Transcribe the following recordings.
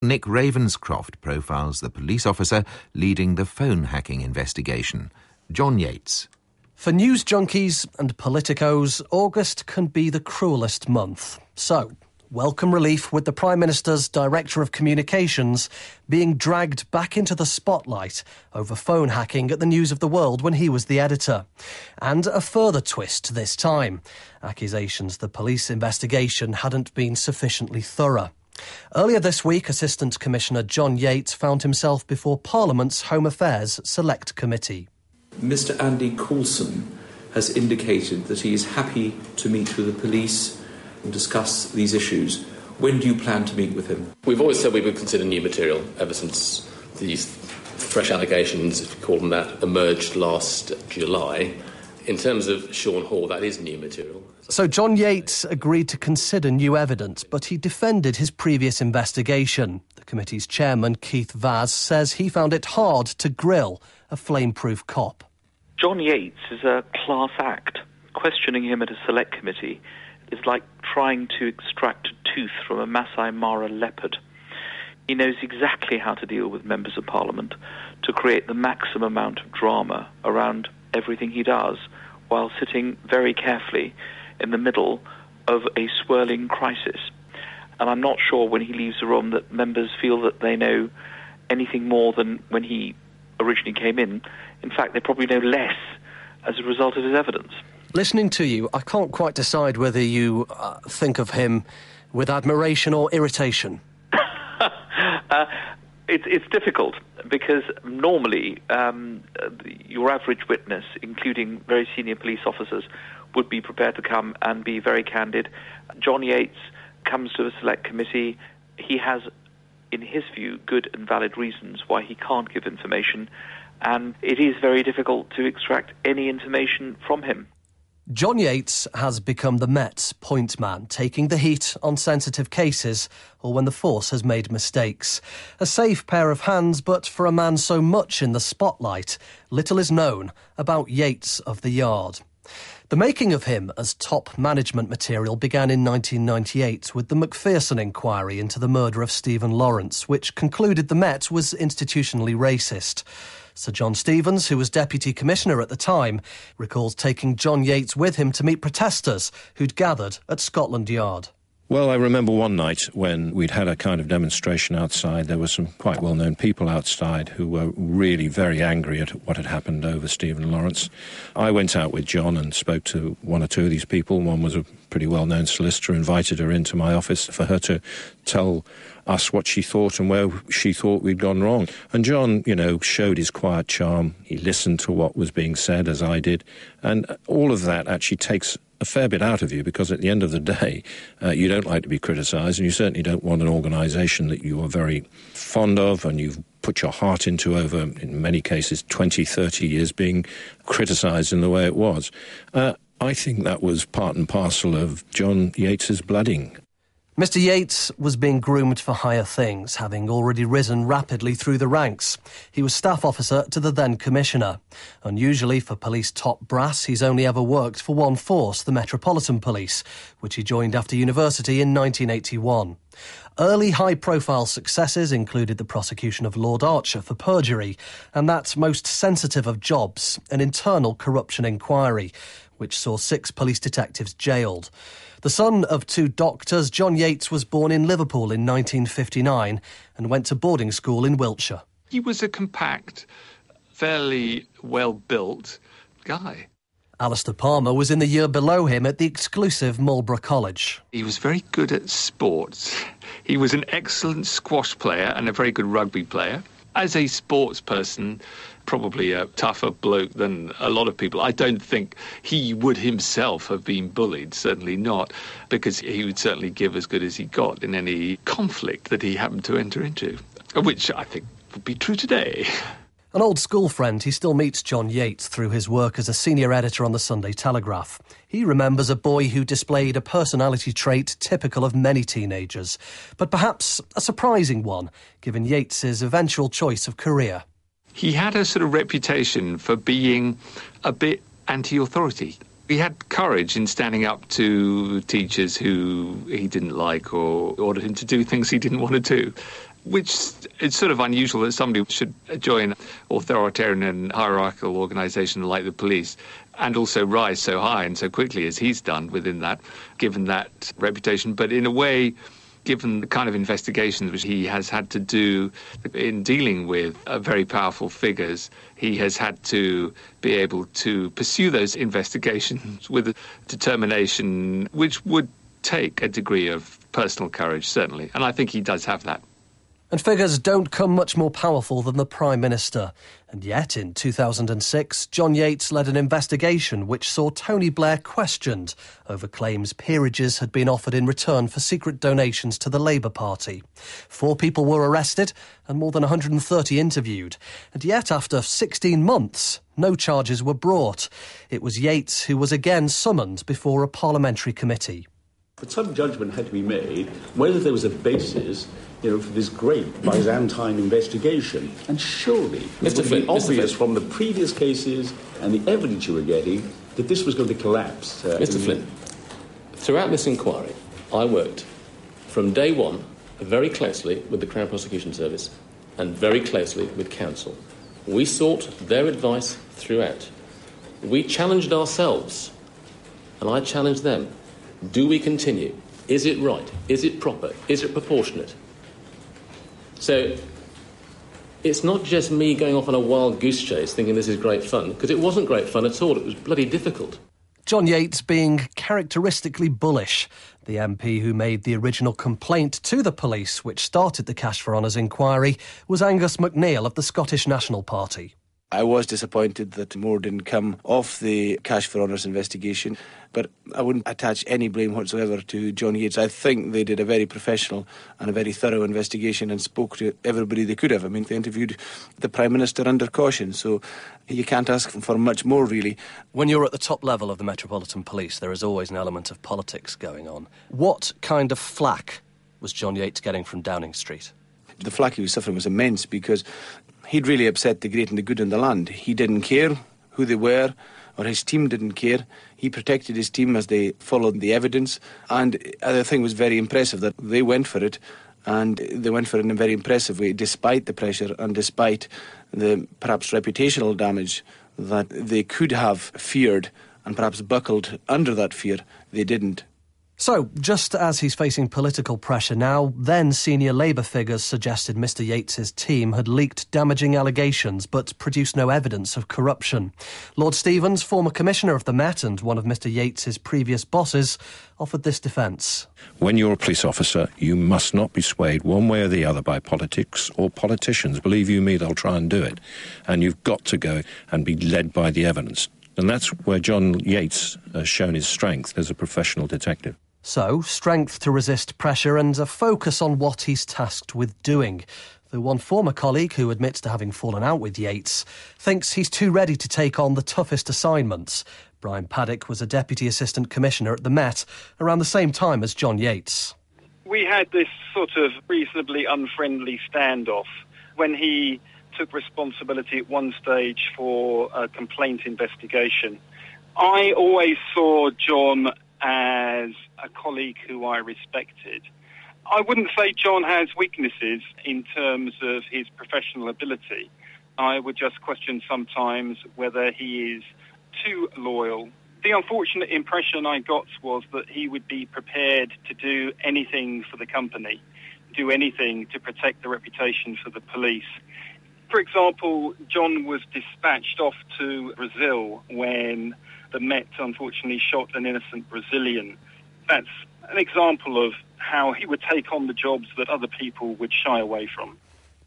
Nick Ravenscroft profiles the police officer leading the phone hacking investigation, John Yates. For news junkies and politicos, August can be the cruelest month. So, welcome relief with the Prime Minister's Director of Communications being dragged back into the spotlight over phone hacking at the News of the World when he was the editor. And a further twist this time. Accusations the police investigation hadn't been sufficiently thorough. Earlier this week, Assistant Commissioner John Yates found himself before Parliament's Home Affairs Select Committee. Mr. Andy Coulson has indicated that he is happy to meet with the police and discuss these issues. When do you plan to meet with him? We've always said we would consider new material ever since these fresh allegations, if you call them that, emerged last July. In terms of Sean Hall, that is new material. So John Yates agreed to consider new evidence, but he defended his previous investigation. The committee's chairman, Keith Vaz, says he found it hard to grill a flame-proof cop. John Yates is a class act. Questioning him at a select committee is like trying to extract a tooth from a Masai Mara leopard. He knows exactly how to deal with members of Parliament to create the maximum amount of drama around everything he does, while sitting very carefully in the middle of a swirling crisis. And I'm not sure when he leaves the room that members feel that they know anything more than when he originally came in. In fact, they probably know less as a result of his evidence. Listening to you, I can't quite decide whether you think of him with admiration or irritation. It's difficult because normally your average witness, including very senior police officers, would be prepared to come and be very candid. John Yates comes to a select committee. He has, in his view, good and valid reasons why he can't give information, and it is very difficult to extract any information from him. John Yates has become the Met's point man, taking the heat on sensitive cases or when the force has made mistakes. A safe pair of hands, but for a man so much in the spotlight, little is known about Yates of the Yard. The making of him as top management material began in 1998 with the Macpherson inquiry into the murder of Stephen Lawrence, which concluded the Met was institutionally racist. Sir John Stevens, who was Deputy Commissioner at the time, recalls taking John Yates with him to meet protesters who'd gathered at Scotland Yard. Well, I remember one night when we'd had a kind of demonstration outside. There were some quite well-known people outside who were really very angry at what had happened over Stephen Lawrence. I went out with John and spoke to one or two of these people. One was a pretty well-known solicitor, invited her into my office for her to tell us what she thought and where she thought we'd gone wrong. And John, showed his quiet charm. He listened to what was being said, as I did. And all of that actually takes a fair bit out of you, because at the end of the day, you don't like to be criticised, and you certainly don't want an organisation that you are very fond of and you've put your heart into over, in many cases, 20, 30 years being criticised in the way it was. I think that was part and parcel of John Yates's blooding. Mr. Yates was being groomed for higher things, having already risen rapidly through the ranks. He was staff officer to the then Commissioner. Unusually for police top brass, he's only ever worked for one force, the Metropolitan Police, which he joined after university in 1981. Early high-profile successes included the prosecution of Lord Archer for perjury, and that most sensitive of jobs, an internal corruption inquiry, which saw 6 police detectives jailed. The son of 2 doctors, John Yates was born in Liverpool in 1959 and went to boarding school in Wiltshire. He was a compact, fairly well-built guy. Alistair Palmer was in the year below him at the exclusive Marlborough College. He was very good at sports. He was an excellent squash player and a very good rugby player. As a sports person, probably a tougher bloke than a lot of people. I don't think he would himself have been bullied, certainly not, because he would certainly give as good as he got in any conflict that he happened to enter into, which I think would be true today. An old school friend, he still meets John Yates through his work as a senior editor on the Sunday Telegraph. He remembers a boy who displayed a personality trait typical of many teenagers, but perhaps a surprising one, given Yates's eventual choice of career. He had a sort of reputation for being a bit anti-authority. He had courage in standing up to teachers who he didn't like or ordered him to do things he didn't want to do. which it's sort of unusual that somebody should join authoritarian and hierarchical organisation like the police and also rise so high and so quickly as he's done within that, given that reputation. But in a way, given the kind of investigations which he has had to do in dealing with very powerful figures, he has had to be able to pursue those investigations with a determination which would take a degree of personal courage, certainly. And I think he does have that. And figures don't come much more powerful than the Prime Minister. And yet, in 2006, John Yates led an investigation which saw Tony Blair questioned over claims peerages had been offered in return for secret donations to the Labour Party. 4 people were arrested and more than 130 interviewed. And yet, after 16 months, no charges were brought. It was Yates who was again summoned before a parliamentary committee. But some judgment had to be made whether there was a basis, for this great Byzantine investigation. And surely it would be obvious from the previous cases and the evidence you were getting that this was going to collapse. Mr. Flynn, throughout this inquiry, I worked from day one very closely with the Crown Prosecution Service and very closely with counsel. We sought their advice throughout. We challenged ourselves, and I challenged them. Do we continue? Is it right? Is it proper? Is it proportionate? So it's not just me going off on a wild goose chase thinking this is great fun, because it wasn't great fun at all. It was bloody difficult. John Yates being characteristically bullish. The MP who made the original complaint to the police, which started the Cash for Honours inquiry, was Angus MacNeil of the Scottish National Party. I was disappointed that more didn't come off the Cash for Honours investigation, but I wouldn't attach any blame whatsoever to John Yates. I think they did a very professional and a very thorough investigation and spoke to everybody they could have. I mean, they interviewed the Prime Minister under caution, so you can't ask for much more, really. When you're at the top level of the Metropolitan Police, there is always an element of politics going on. What kind of flack was John Yates getting from Downing Street? The flack he was suffering was immense because he'd really upset the great and the good in the land. He didn't care who they were, or his team didn't care. He protected his team as they followed the evidence. And the thing was very impressive that they went for it, and they went for it in a very impressive way, despite the pressure and despite the perhaps reputational damage that they could have feared and perhaps buckled under that fear. They didn't. So, just as he's facing political pressure now, then senior Labour figures suggested Mr Yates's team had leaked damaging allegations but produced no evidence of corruption. Lord Stevens, former Commissioner of the Met and one of Mr Yates's previous bosses, offered this defence. When you're a police officer, you must not be swayed one way or the other by politics or politicians. Believe you me, they'll try and do it. And you've got to go and be led by the evidence. And that's where John Yates has shown his strength as a professional detective. So, strength to resist pressure and a focus on what he's tasked with doing. The one former colleague who admits to having fallen out with Yates thinks he's too ready to take on the toughest assignments. Brian Paddock was a Deputy Assistant Commissioner at the Met around the same time as John Yates. We had this sort of reasonably unfriendly standoff when he took responsibility at one stage for a complaint investigation. I always saw John as a colleague who I respected. I wouldn't say John has weaknesses in terms of his professional ability. I would just question sometimes whether he is too loyal. The unfortunate impression I got was that he would be prepared to do anything for the company, do anything to protect the reputation for the police. For example, John was dispatched off to Brazil when the Met unfortunately shot an innocent Brazilian. That's an example of how he would take on the jobs that other people would shy away from.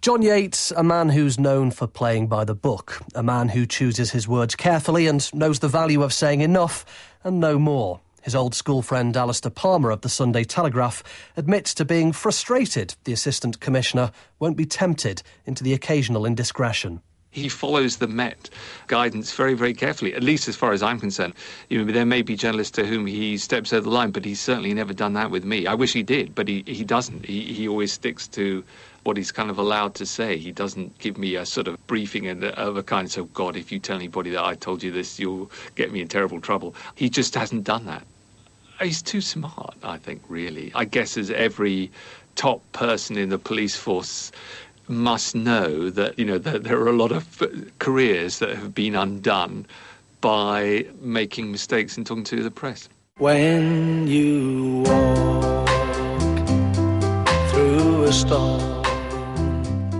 John Yates, a man who's known for playing by the book, a man who chooses his words carefully and knows the value of saying enough and no more. His old school friend Alistair Palmer of the Sunday Telegraph admits to being frustrated the Assistant Commissioner won't be tempted into the occasional indiscretion. He follows the Met guidance very, very carefully, at least as far as I'm concerned. There may be journalists to whom he steps over the line, but he's certainly never done that with me. I wish he did, but he doesn't. He always sticks to what he's kind of allowed to say. He doesn't give me a sort of briefing of a kind of, so, God, if you tell anybody that I told you this, you'll get me in terrible trouble. He just hasn't done that. He's too smart, I think, really. I guess as every top person in the police force must know that, that there are a lot of careers that have been undone by making mistakes and talking to the press. When you walk through a storm.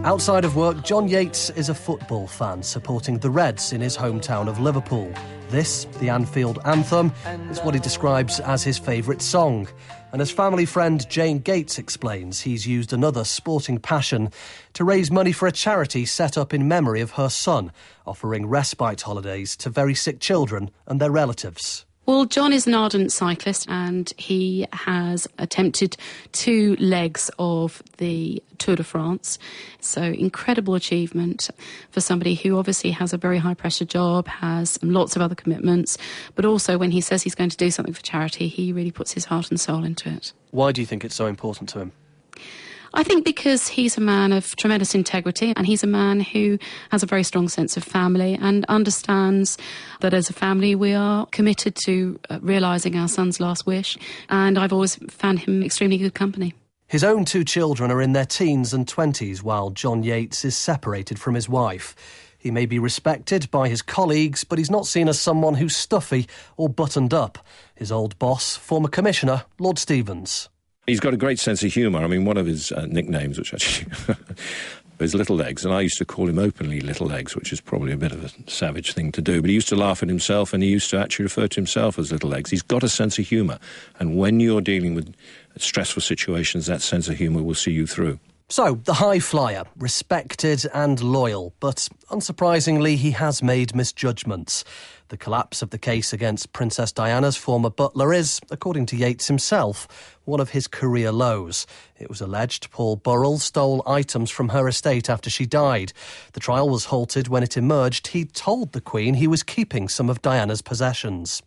Outside of work, John Yates is a football fan, supporting the Reds in his hometown of Liverpool. This, the Anfield Anthem, is what he describes as his favourite song. And as family friend Jane Gates explains, he's used another sporting passion to raise money for a charity set up in memory of her son, offering respite holidays to very sick children and their relatives. Well, John is an ardent cyclist and he has attempted 2 legs of the Tour de France. So incredible achievement for somebody who obviously has a very high-pressure job, has lots of other commitments, but also when he says he's going to do something for charity, he really puts his heart and soul into it. Why do you think it's so important to him? I think because he's a man of tremendous integrity and he's a man who has a very strong sense of family and understands that as a family we are committed to realising our son's last wish, and I've always found him extremely good company. His own 2 children are in their teens and 20s while John Yates is separated from his wife. He may be respected by his colleagues, but he's not seen as someone who's stuffy or buttoned up. His old boss, former Commissioner Lord Stevens. He's got a great sense of humour. I mean, one of his nicknames, which actually is Little Legs, and I used to call him openly Little Legs, which is probably a bit of a savage thing to do, but he used to laugh at himself and he used to actually refer to himself as Little Legs. He's got a sense of humour, and when you're dealing with stressful situations, that sense of humour will see you through. So, the high flyer, respected and loyal, but unsurprisingly he has made misjudgments. The collapse of the case against Princess Diana's former butler is, according to Yates himself, one of his career lows. It was alleged Paul Burrell stole items from her estate after she died. The trial was halted when it emerged he'd told the Queen he was keeping some of Diana's possessions.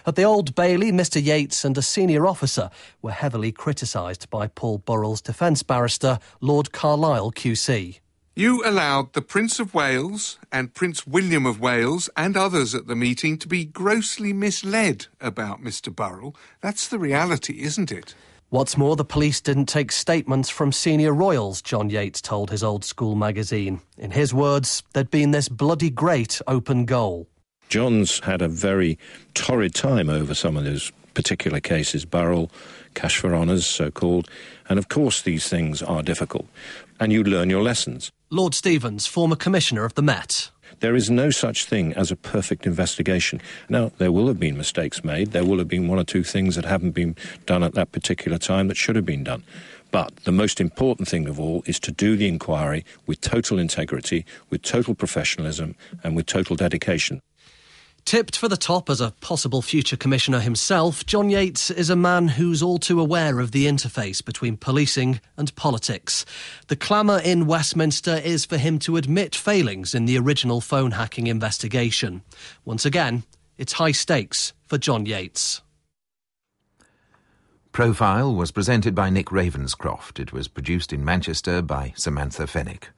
At the Old Bailey, Mr Yates and a senior officer were heavily criticised by Paul Burrell's defence barrister, Lord Carlisle QC. You allowed the Prince of Wales and Prince William of Wales and others at the meeting to be grossly misled about Mr Burrell. That's the reality, isn't it? What's more, the police didn't take statements from senior royals, John Yates told his Old School magazine. In his words, there'd been this bloody great open goal. John's had a very torrid time over some of those particular cases, Burrell, cash for honours, so-called, and of course these things are difficult, and you learn your lessons. Lord Stevens, former Commissioner of the Met. There is no such thing as a perfect investigation. Now, there will have been mistakes made. There will have been 1 or 2 things that haven't been done at that particular time that should have been done. But the most important thing of all is to do the inquiry with total integrity, with total professionalism and with total dedication. Tipped for the top as a possible future commissioner himself, John Yates is a man who's all too aware of the interface between policing and politics. The clamour in Westminster is for him to admit failings in the original phone hacking investigation. Once again, it's high stakes for John Yates. Profile was presented by Nick Ravenscroft. It was produced in Manchester by Samantha Fennick.